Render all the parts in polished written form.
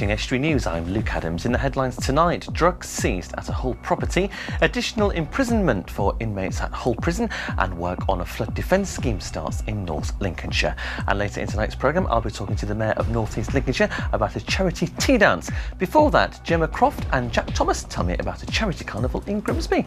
watching Estuary News. I'm Luke Adams. In the headlines tonight, drugs seized at a Hull property, additional imprisonment for inmates at Hull Prison, and work on a flood defence scheme starts in North Lincolnshire. And later in tonight's programme, I'll be talking to the Mayor of North East Lincolnshire about a charity tea dance. Before that, Gemma Croft and Jack Thomas tell me about a charity carnival in Grimsby.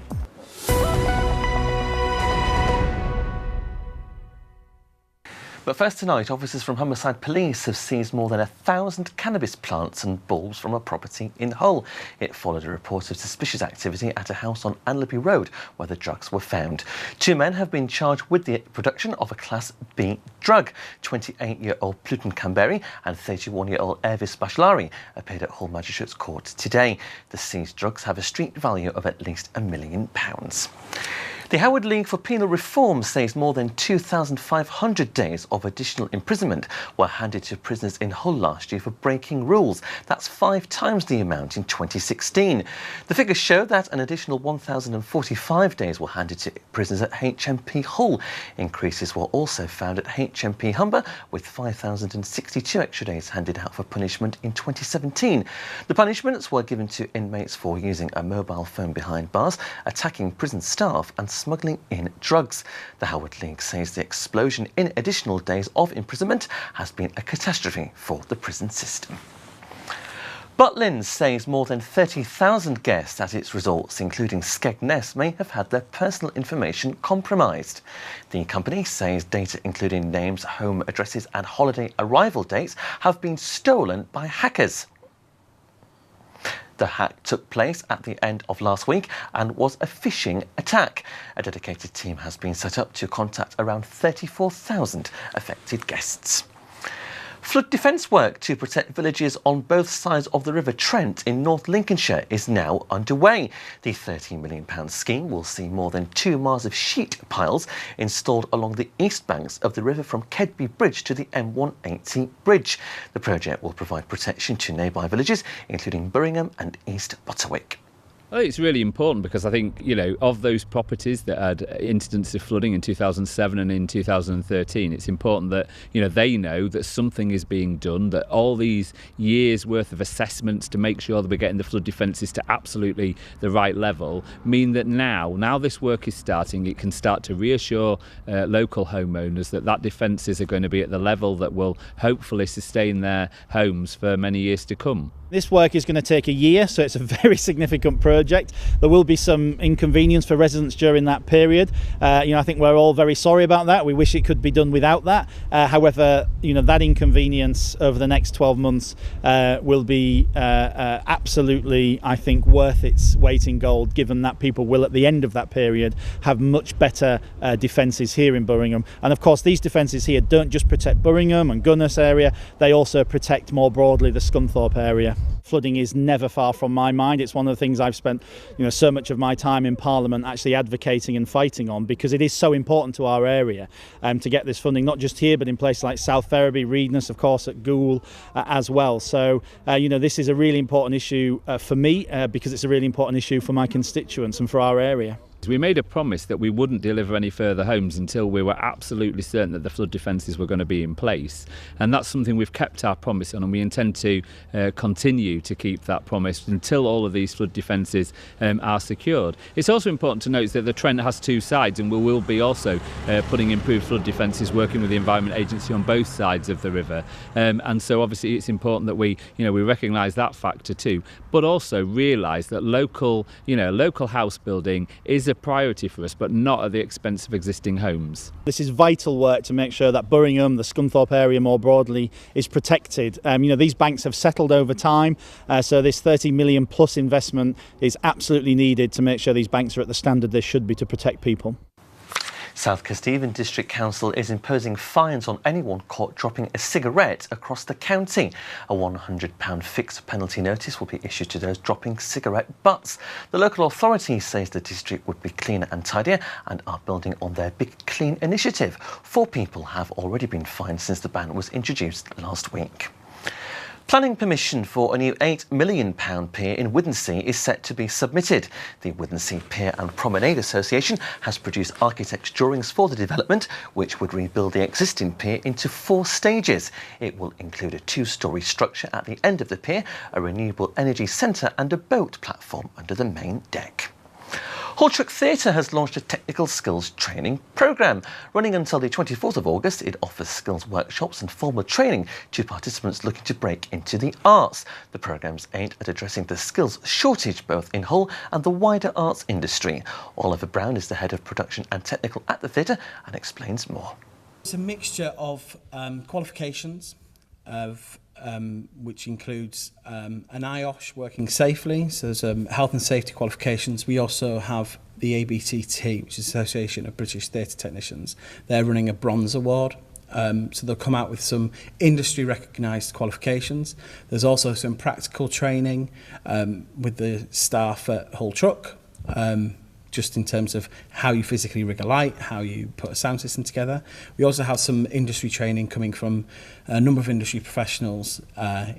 But first tonight, officers from Humberside Police have seized more than 1,000 cannabis plants and bulbs from a property in Hull. It followed a report of suspicious activity at a house on Anlaby Road where the drugs were found. 2 men have been charged with the production of a Class B drug. 28-year-old Pluton Canberry and 31-year-old Ervis Bashlari appeared at Hull Magistrates Court today. The seized drugs have a street value of at least £1 million. The Howard League for Penal Reform says more than 2,500 days of additional imprisonment were handed to prisoners in Hull last year for breaking rules. That's 5 times the amount in 2016. The figures show that an additional 1,045 days were handed to prisoners at HMP Hull. Increases were also found at HMP Humber, with 5,062 extra days handed out for punishment in 2017. The punishments were given to inmates for using a mobile phone behind bars, attacking prison staff and smuggling in drugs. The Howard League says the explosion in additional days of imprisonment has been a catastrophe for the prison system. Butlins says more than 30,000 guests at its resorts, including Skegness, may have had their personal information compromised. The company says data including names, home addresses and holiday arrival dates have been stolen by hackers. The hack took place at the end of last week and was a phishing attack. A dedicated team has been set up to contact around 34,000 affected guests. Flood defence work to protect villages on both sides of the River Trent in North Lincolnshire is now underway. The £13 million scheme will see more than 2 miles of sheet piles installed along the east banks of the river from Kedby Bridge to the M180 bridge. The project will provide protection to nearby villages, including Birmingham and East Butterwick. I think it's really important because I think, of those properties that had incidents of flooding in 2007 and in 2013, it's important that, they know that something is being done, that all these years' worth of assessments to make sure that we're getting the flood defences to absolutely the right level mean that now this work is starting, it can start to reassure local homeowners that defences are going to be at the level that will hopefully sustain their homes for many years to come. This work is going to take a year, so it's a very significant project. There will be some inconvenience for residents during that period. I think we're all very sorry about that. We wish it could be done without that. However, that inconvenience over the next 12 months will be absolutely, I think, worth its weight in gold, given that people will, at the end of that period, have much better defences here in Birmingham. And of course, these defences here don't just protect Birmingham and Gunness area, they also protect more broadly the Scunthorpe area. Flooding is never far from my mind. It's one of the things I've spent so much of my time in Parliament actually advocating and fighting on, because it is so important to our area to get this funding, not just here but in places like South Ferriby, Reedness, of course at Goole as well. So this is a really important issue for me because it's a really important issue for my constituents and for our area. We made a promise that we wouldn't deliver any further homes until we were absolutely certain that the flood defences were going to be in place, and that's something we've kept our promise on, and we intend to continue to keep that promise until all of these flood defences are secured. It's also important to note that the Trent has 2 sides, and we will be also putting improved flood defences, working with the Environment Agency on both sides of the river, and so obviously it's important that we recognise that factor too, but also realise that local house building is a priority for us, but not at the expense of existing homes. This is vital work to make sure that Birmingham, the Scunthorpe area more broadly, is protected. These banks have settled over time, so this 30 million plus investment is absolutely needed to make sure these banks are at the standard they should be to protect people. South Kesteven District Council is imposing fines on anyone caught dropping a cigarette across the county. A £100 fixed penalty notice will be issued to those dropping cigarette butts. The local authority says the district would be cleaner and tidier and are building on their Big Clean initiative. 4 people have already been fined since the ban was introduced last week. Planning permission for a new £8 million pier in Withensea is set to be submitted. The Withensea Pier and Promenade Association has produced architect's drawings for the development, which would rebuild the existing pier into 4 stages. It will include a 2-storey structure at the end of the pier, a renewable energy centre and a boat platform under the main deck. Hull Truck Theatre has launched a technical skills training programme. Running until the 24th of August, it offers skills workshops and formal training to participants looking to break into the arts. The programme's aimed at addressing the skills shortage both in Hull and the wider arts industry. Oliver Brown is the head of production and technical at the theatre and explains more. It's a mixture of qualifications which includes an IOSH working safely, so there's health and safety qualifications. We also have the ABTT, which is Association of British Theatre Technicians. They're running a bronze award, so they'll come out with some industry recognised qualifications. There's also some practical training with the staff at Hull Truck, just in terms of how you physically rig a light, how you put a sound system together. We also have some industry training coming from a number of industry professionals,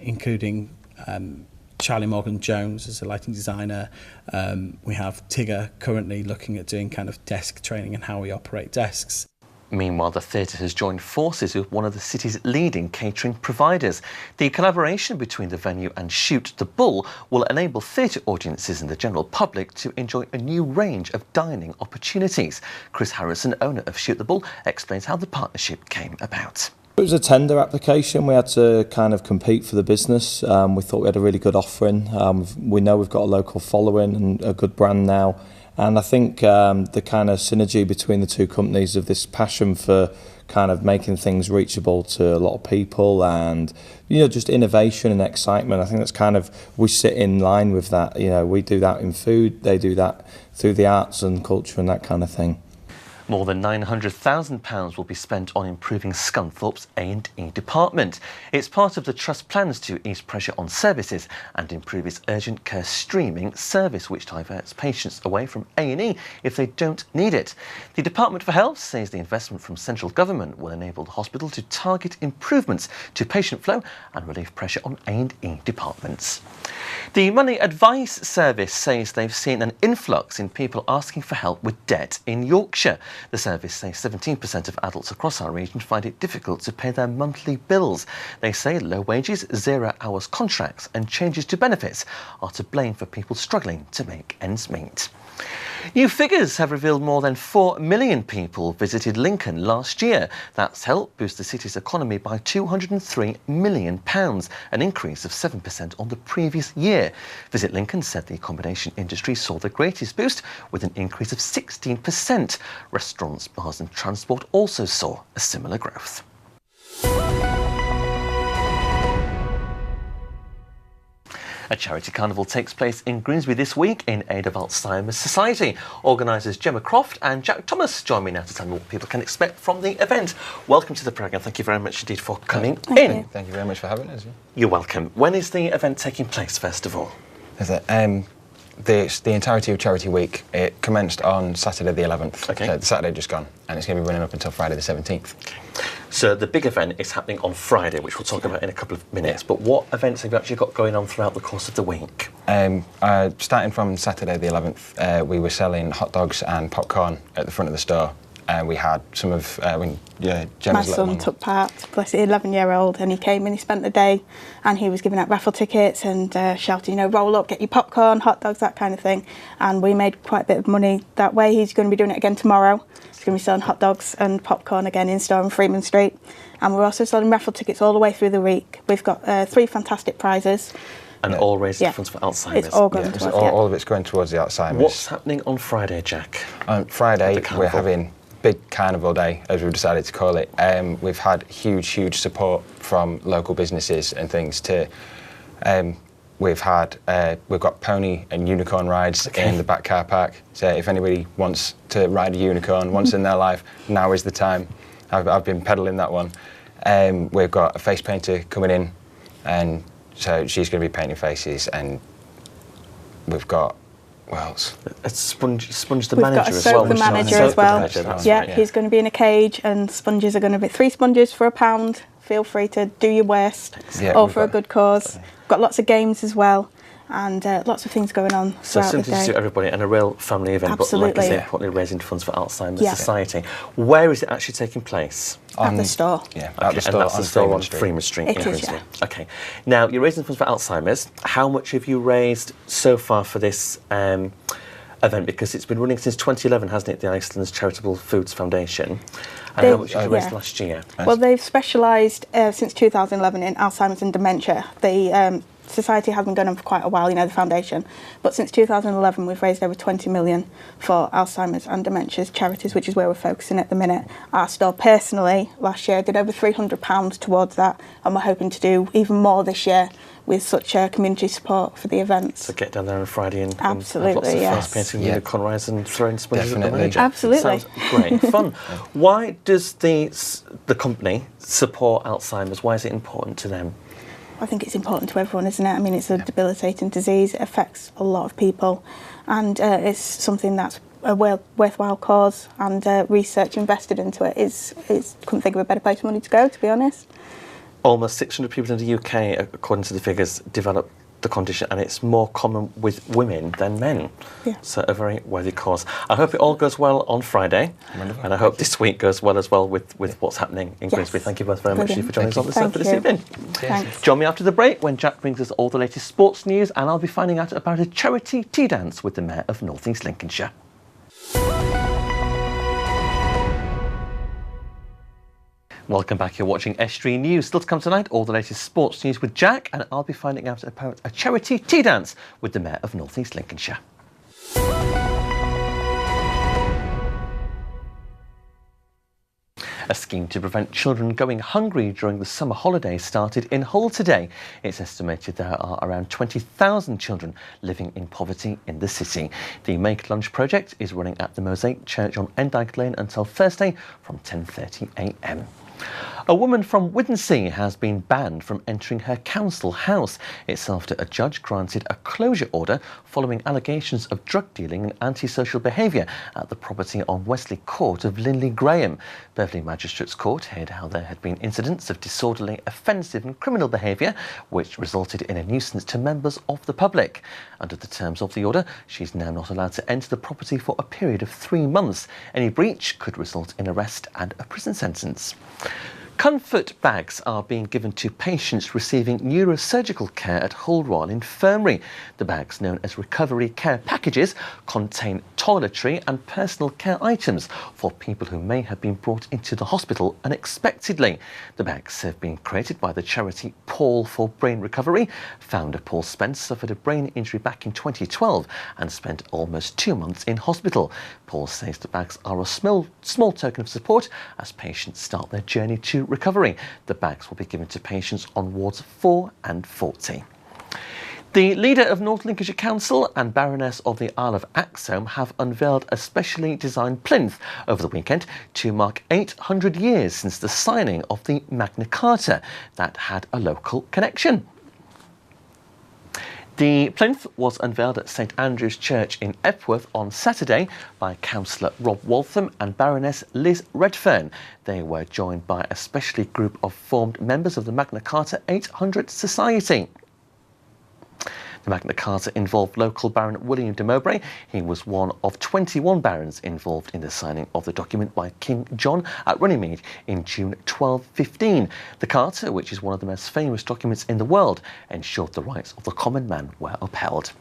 including Charlie Morgan-Jones as a lighting designer. We have Tigger currently looking at doing kind of desk training and how we operate desks. Meanwhile, the theatre has joined forces with one of the city's leading catering providers. The collaboration between the venue and Shoot the Bull will enable theatre audiences and the general public to enjoy a new range of dining opportunities. Chris Harrison, owner of Shoot the Bull, explains how the partnership came about. It was a tender application. We had to kind of compete for the business. We thought we had a really good offering. We know we've got a local following and a good brand now. And I think the kind of synergy between the two companies of this passion for kind of making things reachable to a lot of people and, you know, just innovation and excitement. I think that's kind of, we sit in line with that. You know, we do that in food, they do that through the arts and culture and that kind of thing. More than £900,000 will be spent on improving Scunthorpe's A&E department. It's part of the Trust's plans to ease pressure on services and improve its urgent care streaming service, which diverts patients away from A&E if they don't need it. The Department for Health says the investment from central government will enable the hospital to target improvements to patient flow and relieve pressure on A&E departments. The Money Advice Service says they've seen an influx in people asking for help with debt in Yorkshire. The service says 17% of adults across our region find it difficult to pay their monthly bills. They say low wages, 0 hours contracts and changes to benefits are to blame for people struggling to make ends meet. New figures have revealed more than 4 million people visited Lincoln last year. That's helped boost the city's economy by £203 million, an increase of 7% on the previous year. Visit Lincoln said the accommodation industry saw the greatest boost with an increase of 16%. Restaurants, bars and transport also saw a similar growth. A charity carnival takes place in Grimsby this week in aid of Alzheimer's Society. Organisers Gemma Croft and Jack Thomas join me now to tell me what people can expect from the event. Welcome to the programme. Thank you very much indeed for coming in. Thank you very much for having us. You're welcome. When is the event taking place, first of all? The entirety of Charity Week, it commenced on Saturday the 11th. Okay. So the Saturday just gone, and it's going to be running up until Friday the 17th. Okay. So the big event is happening on Friday, which we'll talk about in a couple of minutes. But what events have you actually got going on throughout the course of the week? Starting from Saturday the 11th, we were selling hot dogs and popcorn at the front of the store. We had some of Gemma's my son took part, bless it, 11-year-old, and he came and he spent the day and he was giving out raffle tickets and shouting, you know, roll up, get your popcorn, hot dogs, that kind of thing. And we made quite a bit of money that way. He's going to be doing it again tomorrow. He's going to be selling hot dogs and popcorn again in store on Freeman Street. And we're also selling raffle tickets all the way through the week. We've got 3 fantastic prizes. And all raised funds for Alzheimer's. It's all going towards all of it's going towards the Alzheimer's. What's happening on Friday, Jack? On Friday, we're having big carnival day, as we've decided to call it. We've had huge support from local businesses and things to. We've got pony and unicorn rides in the back car park. So if anybody wants to ride a unicorn once in their life, now is the time. I've been peddling that one. We've got a face painter coming in, and so she's going to be painting faces, and we've got. Well, a Sponge the manager as well. We've got a Soap the manager as well. Yeah, he's going to be in a cage, and sponges are going to be 3 sponges for £1 feel free to do your worst, Yeah, all we've for a got- good cause. Got lots of games as well, and lots of things going on So throughout the something to day. suit everybody and a real family event, but like I Absolutely. say, importantly, raising funds for Alzheimer's Yeah. Society. Where is it actually taking place? At the store. Yeah, Okay, at the store and that's on the store Freeman on Street. Freeman Street It in is, Grimsby. yeah. Okay. Now, you're raising funds for Alzheimer's. How much have you raised so far for this event? Because it's been running since 2011, hasn't it, the Iceland's Charitable Foods Foundation? And how much have you raised yeah. last year? Well, they've specialised since 2011 in Alzheimer's and dementia. The society has been going on for quite a while, you know, the foundation. But since 2011, we've raised over 20 million for Alzheimer's and dementia charities, which is where we're focusing at the minute. Our store personally, last year, did over £300 towards that, and we're hoping to do even more this year with such community support for the events. So get down there on Friday and have Absolutely, lots of yes. face painting Yeah. unicorn rides and throwing sponges at the Definitely. manager. Absolutely. Sounds great fun. Why does the company support Alzheimer's? Why is it important to them? I think it's important to everyone, isn't it? I mean, it's a debilitating disease. It affects a lot of people, and it's something that's a worthwhile cause, and research invested into it is couldn't think of a better place for money to go, to be honest. Almost 600 people in the UK, according to the figures, develop the condition, and it's more common with women than men. Yeah. So a very worthy cause. I hope it all goes well on Friday, and I hope this week goes well as well with what's happening in Yes. Grimsby. Thank you both very much Brilliant. for joining us on the Thank sofa this you. evening. Thanks. Join me after the break when Jack brings us all the latest sports news, and I'll be finding out about a charity tea dance with the Mayor of North East Lincolnshire. Welcome back, you're watching Estuary News. Still to come tonight, all the latest sports news with Jack, and I'll be finding out about a charity tea dance with the Mayor of North East Lincolnshire. A scheme to prevent children going hungry during the summer holidays started in Hull today. It's estimated there are around 20,000 children living in poverty in the city. The Make Lunch project is running at the Mosaic Church on Endyke Lane until Thursday from 10:30 a.m. A woman from Widensea has been banned from entering her council house. It's after a judge granted a closure order following allegations of drug dealing and antisocial behaviour at the property on Wesley Court of Linley Graham. Beverley Magistrates Court heard how there had been incidents of disorderly, offensive and criminal behaviour which resulted in a nuisance to members of the public. Under the terms of the order, she's now not allowed to enter the property for a period of 3 months. Any breach could result in arrest and a prison sentence. Comfort bags are being given to patients receiving neurosurgical care at Hull Royal Infirmary. The bags, known as recovery care packages, contain toiletry and personal care items for people who may have been brought into the hospital unexpectedly. The bags have been created by the charity Paul for Brain Recovery. Founder Paul Spence suffered a brain injury back in 2012 and spent almost 2 months in hospital. Paul says the bags are a small token of support as patients start their journey to recovery. The bags will be given to patients on wards 4 and 40. The leader of North Lincolnshire Council and Baroness of the Isle of Axholme have unveiled a specially designed plinth over the weekend to mark 800 years since the signing of the Magna Carta that had a local connection. The plinth was unveiled at St Andrew's Church in Epworth on Saturday by Councillor Rob Waltham and Baroness Liz Redfern. They were joined by a special group of formed members of the Magna Carta 800 Society. The Magna Carta involved local Baron William de Mowbray. He was one of 21 barons involved in the signing of the document by King John at Runnymede in June 1215. The Carta, which is one of the most famous documents in the world, ensured the rights of the common man were upheld.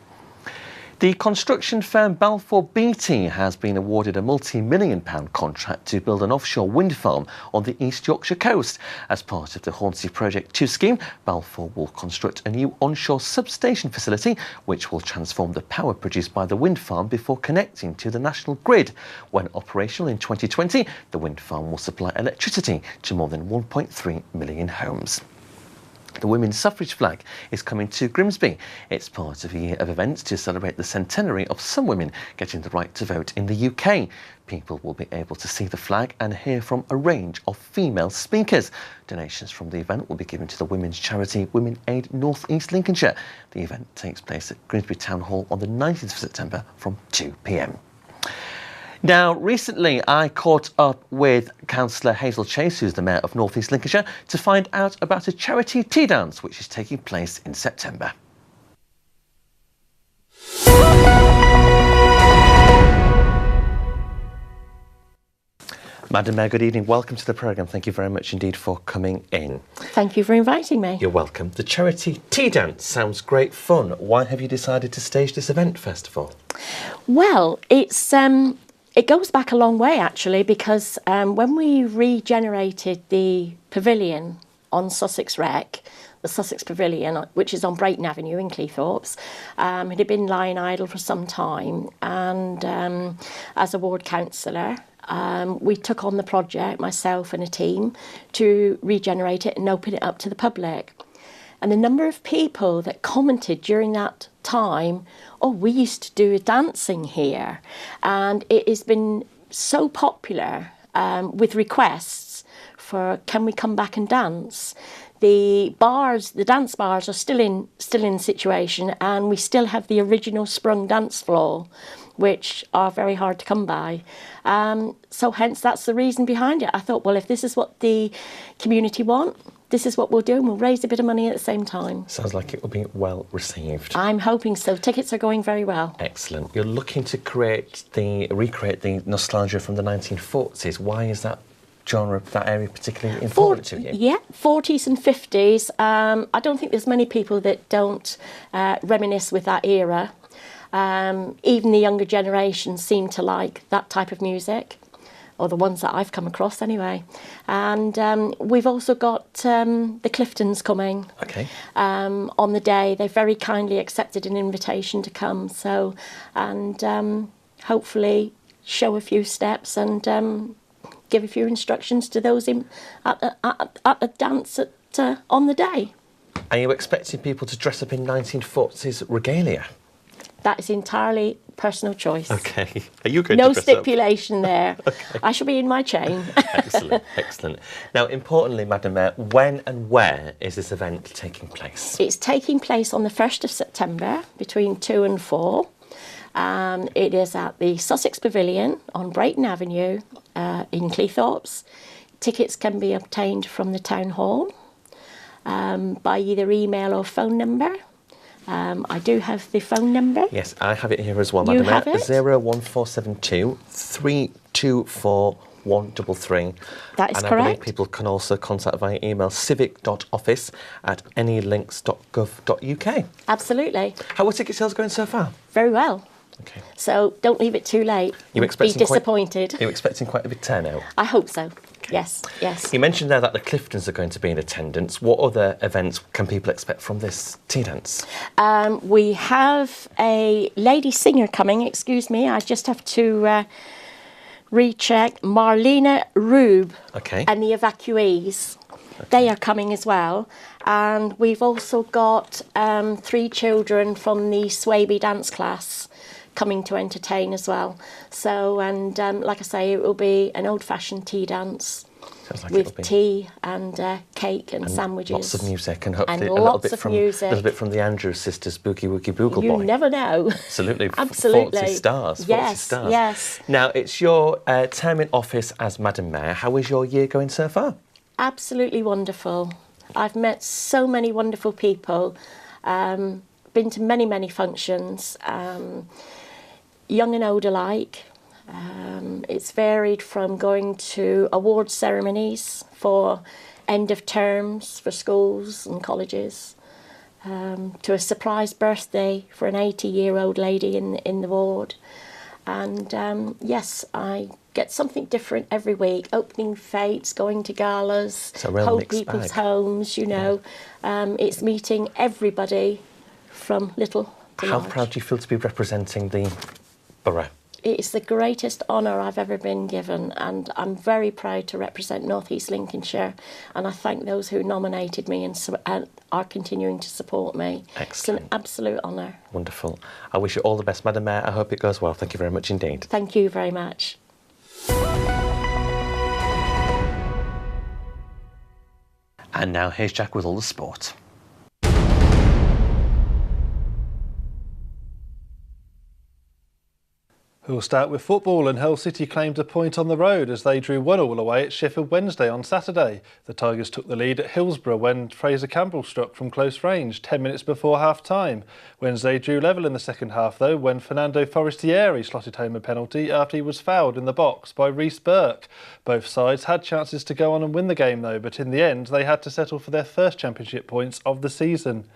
The construction firm Balfour Beatty has been awarded a multi-million-pound contract to build an offshore wind farm on the East Yorkshire coast. As part of the Hornsey Project 2 scheme, Balfour will construct a new onshore substation facility which will transform the power produced by the wind farm before connecting to the national grid. When operational in 2020, the wind farm will supply electricity to more than 1.3 million homes. The women's suffrage flag is coming to Grimsby. It's part of a year of events to celebrate the centenary of some women getting the right to vote in the UK. People will be able to see the flag and hear from a range of female speakers. Donations from the event will be given to the women's charity Women Aid North East Lincolnshire. The event takes place at Grimsby Town Hall on the 19th of September from 2 p.m. Now, recently I caught up with Councillor Hazel Chase, who's the Mayor of North East Lincolnshire, to find out about a charity tea dance which is taking place in September. Madam Mayor, good evening. Welcome to the programme. Thank you very much indeed for coming in. Thank you for inviting me. You're welcome. The charity tea dance sounds great fun. Why have you decided to stage this event, first of all? Well, it goes back a long way, actually, because when we regenerated the pavilion on Sussex Rec, the Sussex Pavilion, which is on Brayton Avenue in Cleethorpes, it had been lying idle for some time, and as a ward councillor, we took on the project, myself and a team, to regenerate it and open it up to the public. And the number of people that commented during that time, oh, we used to do dancing here. And it has been so popular with requests for, can we come back and dance? The bars, the dance bars are still in situation, and we still have the original sprung dance floor, which are very hard to come by. So hence that's the reason behind it. I thought, well, if this is what the community want, this is what we'll do, and we'll raise a bit of money at the same time. Sounds like it will be well received. I'm hoping so. Tickets are going very well. Excellent. You're looking to recreate the nostalgia from the 1940s. Why is that genre, that area particularly important to you? Yeah, 40s and 50s. I don't think there's many people that don't reminisce with that era. Even the younger generation seem to like that type of music, or the ones that I've come across anyway. And we've also got the Cliftons coming. Okay. On the day. They very kindly accepted an invitation to come, so, and hopefully show a few steps and give a few instructions to those at the dance on the day. Are you expecting people to dress up in 1940s regalia? That is entirely personal choice. Okay. Are you going to dress up? No stipulation there. Okay. I shall be in my chain. Excellent, excellent. Now, importantly, Madam Mayor, when and where is this event taking place? It's taking place on the 1st of September between 2 and 4. It is at the Sussex Pavilion on Brayton Avenue in Cleethorpes. Tickets can be obtained from the Town Hall by either email or phone number. I do have the phone number. Yes, I have it here as well, Madam Mayor. You have it? 01472 324 133. That is and correct. I believe people can also contact via email civic.office@anylinks.gov.uk. Absolutely. How are ticket sales going so far? Very well. Okay. So don't leave it too late. Be disappointed. Are you expecting quite a big turnout? I hope so. Okay. Yes, yes. You mentioned there that the Cliftons are going to be in attendance. What other events can people expect from this tea dance? We have a lady singer coming. Excuse me, I just have to recheck. Marlena Rube and the Evacuees. Okay. They are coming as well. And we've also got 3 children from the Swaby dance class coming to entertain as well. So, and like I say, it will be an old-fashioned tea dance with tea and cake and sandwiches. Lots of music and hopefully a little bit from the Andrews sisters, Boogie Woogie Boogle Boy. You never know. Absolutely. Absolutely. 40 stars. Yes, 40 stars. yes. Now, it's your term in office as Madam Mayor. How is your year going so far? Absolutely wonderful. I've met so many wonderful people, been to many, many functions, young and old alike. It's varied from going to award ceremonies for end of terms for schools and colleges, to a surprise birthday for an 80-year-old lady in the ward. And yes, I get something different every week, opening fates, going to galas, old people's homes, you know. Yeah. It's meeting everybody from little to large. How proud do you feel to be representing the borough? It's the greatest honour I've ever been given, and I'm very proud to represent North East Lincolnshire, and I thank those who nominated me and are continuing to support me. Excellent. It's an absolute honour. Wonderful. I wish you all the best, Madam Mayor. I hope it goes well. Thank you very much indeed. Thank you very much. And now here's Jack with all the sport. We'll start with football, and Hull City claimed a point on the road as they drew 1-1 away at Sheffield Wednesday on Saturday. The Tigers took the lead at Hillsborough when Fraser Campbell struck from close range 10 minutes before half-time. Wednesday drew level in the second half though when Fernando Forestieri slotted home a penalty after he was fouled in the box by Rhys Burke. Both sides had chances to go on and win the game though, but in the end they had to settle for their first championship points of the season.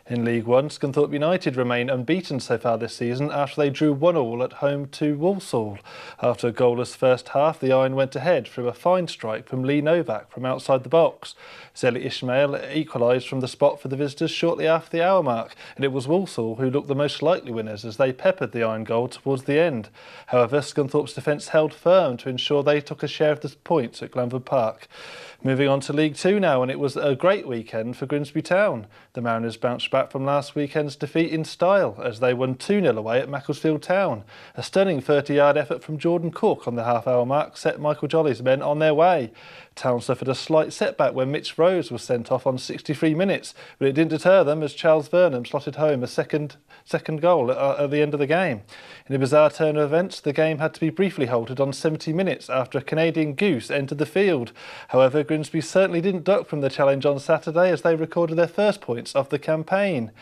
In League One, Scunthorpe United remain unbeaten so far this season after they drew 1-1 at home to Walsall. After a goalless first half, the Iron went ahead through a fine strike from Lee Novak from outside the box. Zeli Ismail equalised from the spot for the visitors shortly after the hour mark, and it was Walsall who looked the most likely winners as they peppered the Iron goal towards the end. However, Scunthorpe's defence held firm to ensure they took a share of the points at Glanford Park. Moving on to League Two now, and it was a great weekend for Grimsby Town. The Mariners bounced back from last weekend's defeat in style as they won 2-0 away at Macclesfield Town. A stunning 30-yard effort from Jordan Cook on the half-hour mark set Michael Jolly's men on their way. Town suffered a slight setback when Mitch Rose was sent off on 63 minutes, but it didn't deter them as Charles Vernham slotted home a second goal at the end of the game. In a bizarre turn of events, the game had to be briefly halted on 70 minutes after a Canadian goose entered the field. However, Grimsby certainly didn't duck from the challenge on Saturday as they recorded their first points of the campaign.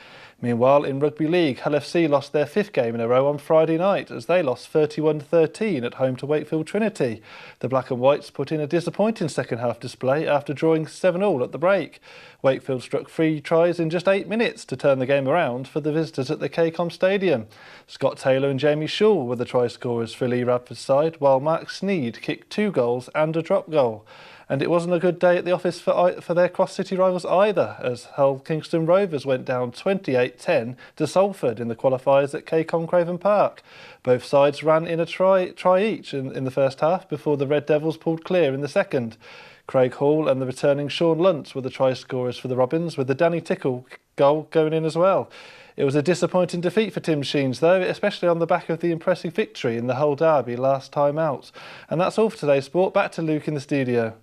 Meanwhile, in Rugby League, Hull FC lost their fifth game in a row on Friday night as they lost 31-13 at home to Wakefield Trinity. The Black and Whites put in a disappointing second half display after drawing 7-7 at the break. Wakefield struck 3 tries in just 8 minutes to turn the game around for the visitors at the KCOM Stadium. Scott Taylor and Jamie Shaw were the try scorers for Lee Radford's side, while Mark Sneed kicked 2 goals and a drop goal. And it wasn't a good day at the office for their cross-city rivals either, as Hull Kingston Rovers went down 28-10 to Salford in the qualifiers at KCOM Craven Park. Both sides ran in a try each in the first half before the Red Devils pulled clear in the second. Craig Hall and the returning Sean Luntz were the try scorers for the Robins, with the Danny Tickle goal going in as well. It was a disappointing defeat for Tim Sheens though, especially on the back of the impressive victory in the Hull derby last time out. And that's all for today's sport. Back to Luke in the studio.